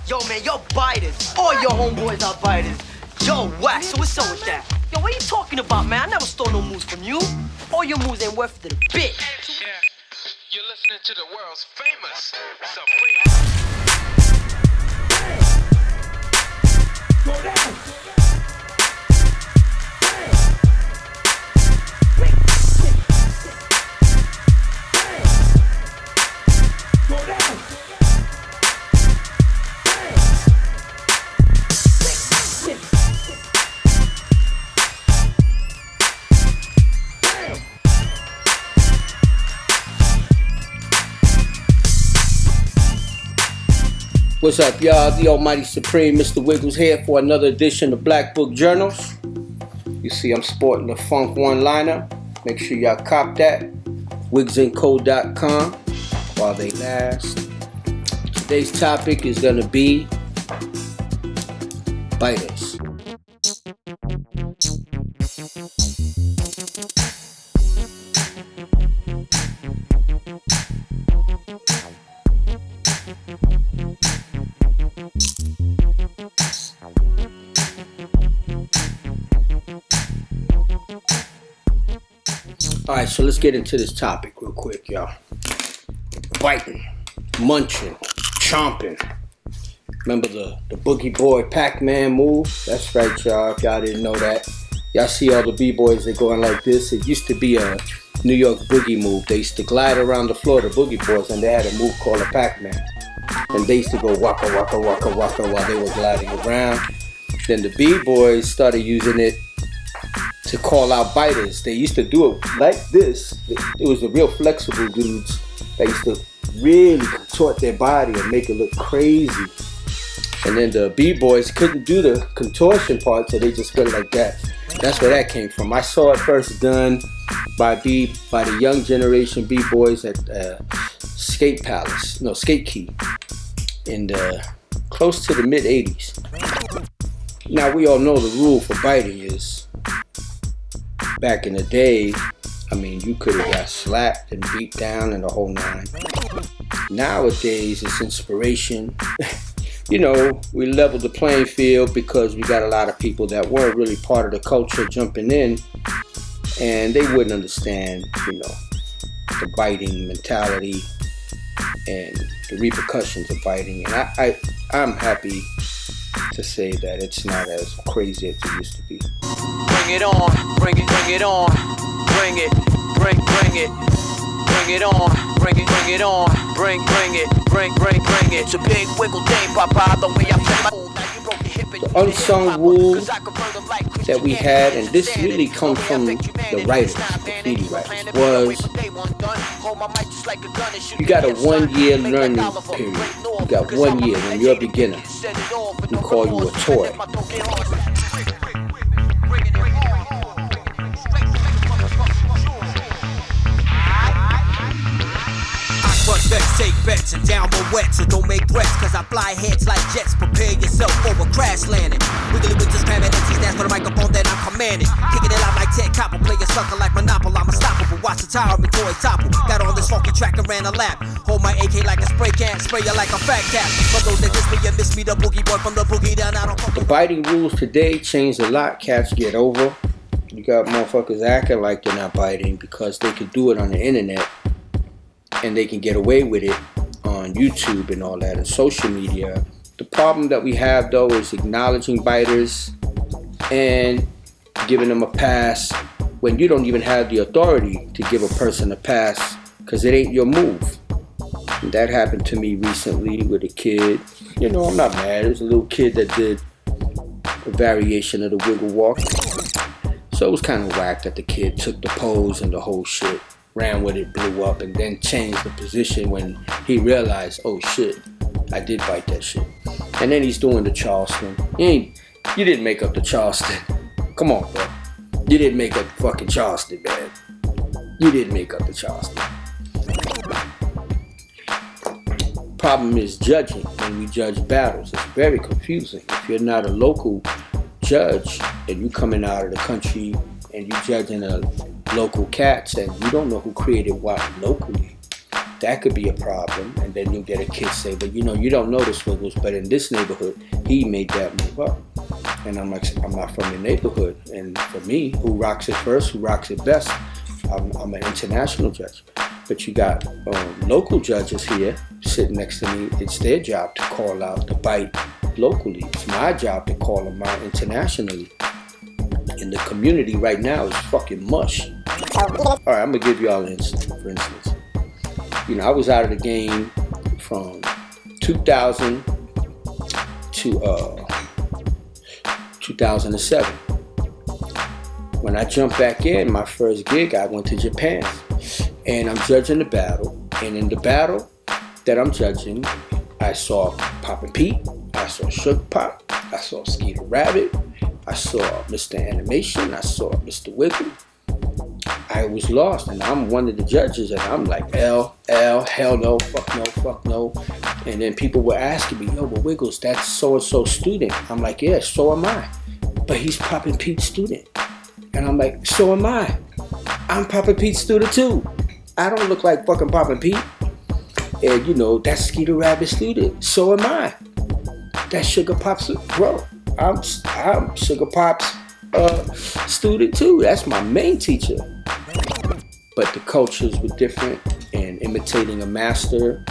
Yo, man, you're biters. All your homeboys are biters. Yo, whack, so what's up with that? Yo, what are you talking about, man? I never stole no moves from you. All your moves ain't worth it a bit. Yeah, you're listening to the world's famous Supreme. Go down. Go down. What's up, y'all? The Almighty Supreme, Mr. Wiggles here for another edition of Black Book Journals. You see, I'm sporting the Funk one-liner. Make sure y'all cop that. WigsandCo.com while they last. Today's topic is going to be BITERS. Alright, so let's get into this topic real quick, y'all. Biting, munching, chomping. Remember the Boogie Boy Pac-Man move? That's right, y'all, if y'all didn't know that. Y'all see all the B-boys, they're going like this. It used to be a New York boogie move. They used to glide around the floor, the Boogie Boys, and they had a move called a Pac-Man. And they used to go waka, waka, waka, waka while they were gliding around. Then the B-boys started using it to call out biters. They used to do it like this. It was the real flexible dudes that used to really contort their body and make it look crazy. And then the B-boys couldn't do the contortion part, so they just went like that. That's where that came from. I saw it first done by the young generation B-boys at Skate Key in close to the mid-'80s. Now we all know the rule for biting is, back in the day, I mean, you could have got slapped and beat down and the whole nine. Nowadays, it's inspiration. You know, we leveled the playing field because we got a lot of people that weren't really part of the culture jumping in, and they wouldn't understand, you know, the biting mentality and the repercussions of biting. And I'm happy to say that it's not as crazy as it used to be. Bring it on, bring it on, bring it on, bring it on, bring it. It's a big wiggle day, Papa. The way I feel the unsung rule that we had, and this really comes from the writers, graffiti writers, was you got a 1 year learning period. You got 1 year when you're a beginner. We call you a toy. Let's take bets and down my wet, so don't make threats, cause I fly heads like jets. Prepare yourself for a crash landing. Wiggly with this permanency stands for the microphone that I'm commanding. Kicking it out like Ted Koppel, play a sucker like Monopoly. I'm unstoppable, watch the tower and toys topple. Got on this funky track and ran a lap. Hold my AK like a spray can, spray you like a fat cat. For those that diss me and miss me, the boogie boy from the boogie down. I don't. The biting rules today changed a lot. Cats get over. You got motherfuckers acting like they're not biting because they could do it on the internet. And they can get away with it on YouTube and all that and social media. The problem that we have, though, is acknowledging biters and giving them a pass when you don't even have the authority to give a person a pass because it ain't your move. And that happened to me recently with a kid. You know, I'm not mad. It was a little kid that did a variation of the wiggle walk. So it was kind of whack that the kid took the pose and the whole shit, ran with it, blew up, and then changed the position when he realized, oh shit, I did bite that shit. And then he's doing the Charleston. You didn't make up the Charleston. Come on, bro. You didn't make up the fucking Charleston, man. You didn't make up the Charleston. Problem is judging. When we judge battles, it's very confusing. If you're not a local judge and you coming out of the country and you judging a local cats and you don't know who created what locally, that could be a problem. And then you'll get a kid say, but you know, you don't know this Wiggles, but in this neighborhood, he made that move up. And I'm like, I'm not from your neighborhood. And for me, who rocks it first, who rocks it best? I'm an international judge. But you got local judges here sitting next to me. It's their job to call out the bite locally. It's my job to call them out internationally. And the community right now is fucking mush. All right, I'm gonna give y'all an instance. For instance, you know, I was out of the game from 2000 to 2007. When I jumped back in, my first gig, I went to Japan. And I'm judging the battle. And in the battle that I'm judging, I saw Poppin' Pete, I saw Sugar Pop, I saw Skeeter Rabbit, I saw Mr. Animation, I saw Mr. Wiggle. I was lost, and I'm one of the judges, and I'm like, hell no, fuck no. And then people were asking me, yo, but Wiggles, that's so-and-so student. I'm like, yeah, so am I. But he's Poppin' Pete's student. And I'm like, so am I. I'm Poppin' Pete's student too. I don't look like fucking Poppin' Pete. And you know, that's Skeeter Rabbit student. So am I. That's Sugar Pop's, bro. I'm Sugar Pop's student too. That's my main teacher. But the cultures were different, and imitating a master,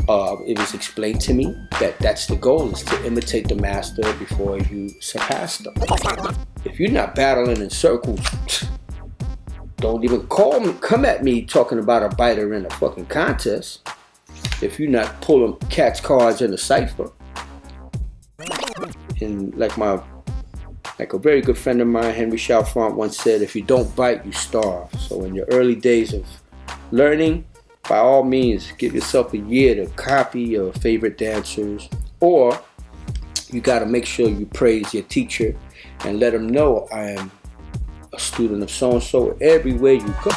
it was explained to me that that's the goal, is to imitate the master before you surpass them. If you're not battling in circles, don't even come at me talking about a biter in a fucking contest. If you're not pulling catch cards in a cipher. And like a very good friend of mine, Henry Chalfant, once said, if you don't bite, you starve. So in your early days of learning, by all means, give yourself a year to copy your favorite dancers, or you got to make sure you praise your teacher and let them know, I am a student of so-and-so everywhere you go.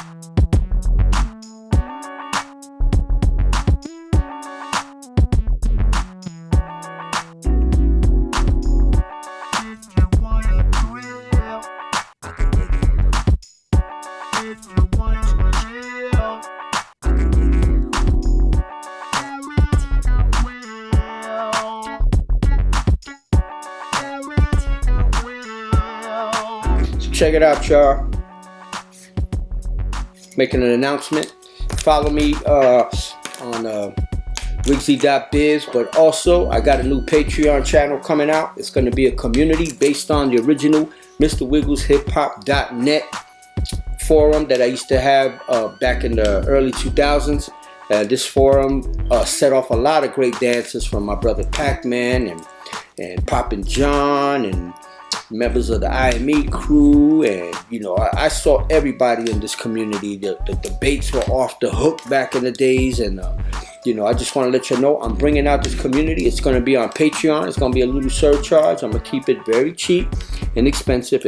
Check it out, y'all. Making an announcement. Follow me on Wigsy.biz, but also I got a new Patreon channel coming out. It's going to be a community based on the original Mr. Wiggles hiphop.net forum that I used to have back in the early 2000s. This forum set off a lot of great dancers from my brother Pac-Man and Poppin' John and members of the IME crew, and you know, I saw everybody in this community. The debates were off the hook back in the days, and you know, I just want to let you know I'm bringing out this community. It's going to be on Patreon. It's going to be a little surcharge. I'm going to keep it very cheap, inexpensive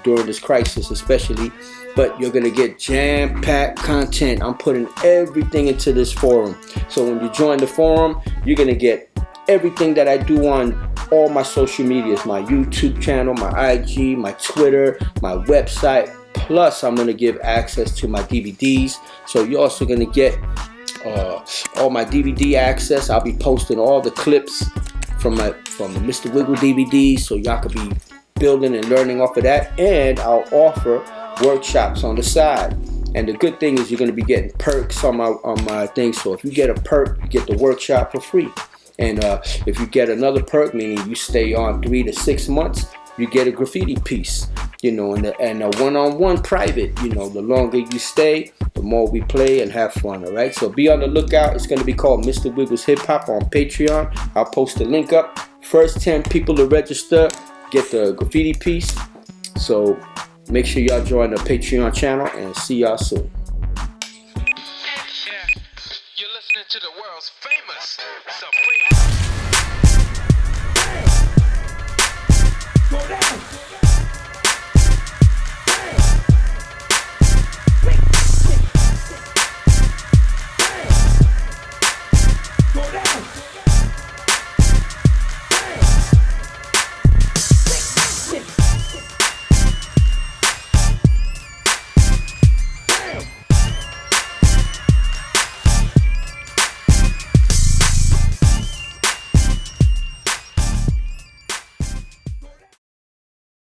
during this crisis especially, but you're going to get jam-packed content. I'm putting everything into this forum. So when you join the forum, you're going to get everything that I do on all my social medias, my YouTube channel, my IG, my Twitter, my website. Plus, I'm going to give access to my DVDs. So you're also going to get all my DVD access. I'll be posting all the clips from the Mr. Wiggle DVDs, so y'all could be building and learning off of that. And I'll offer workshops on the side. And the good thing is you're going to be getting perks on my thing. So if you get a perk, you get the workshop for free. And if you get another perk, meaning you stay on 3 to 6 months, you get a graffiti piece, you know, and a one-on-one private. You know, the longer you stay, the more we play and have fun, all right? So be on the lookout. It's going to be called Mr. Wiggles Hip Hop on Patreon. I'll post the link up. First 10 people to register get the graffiti piece. So make sure y'all join the Patreon channel, and see y'all soon. Yeah, you're listening to the world's famous Supreme.